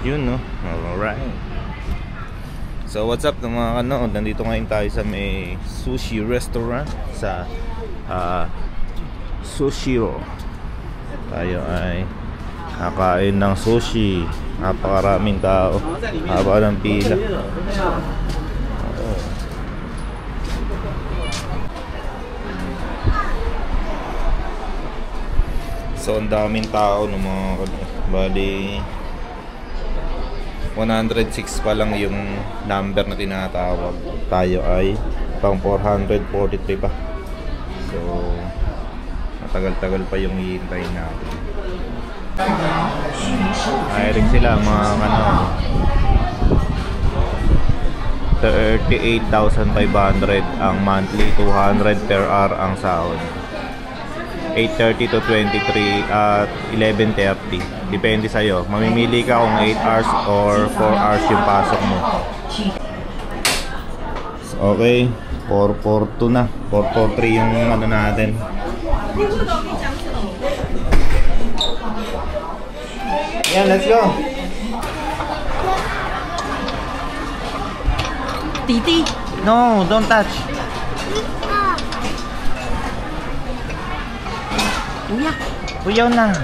Yun, no? Alright. So what's up mga kanood? Nandito ngayon tayo sa may sushi restaurant sa Sushiro. Tayo ay kakain ng sushi. Napakaraming tao. Haba ng pila. So ang daming tao ng mga bali 106 pa lang yung number na tinatawag. Tayo ay pang 443 pa. So matagal-tagal pa yung hihintayin natin. Hiring sila mga kanon. 38,500 ang monthly, 200 per hour ang sahod. 8:30 to 23 at 11:30. Depende sa'yo. Mamimili ka kung 8 hours or 4 hours yung pasok mo. Okay. 442 na. 443 yung ano natin. Yeah, let's go. Titi. No, don't touch. Uyak. Uyaw na.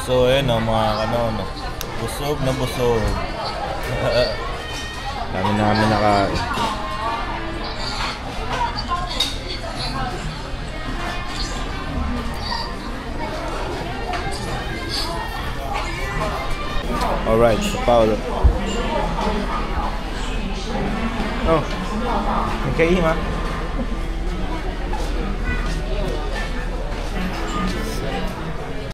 So ayun o mga kanon, busog na busog. Dami namin nakain. Alright, so Paolo. Oh, okay, ma.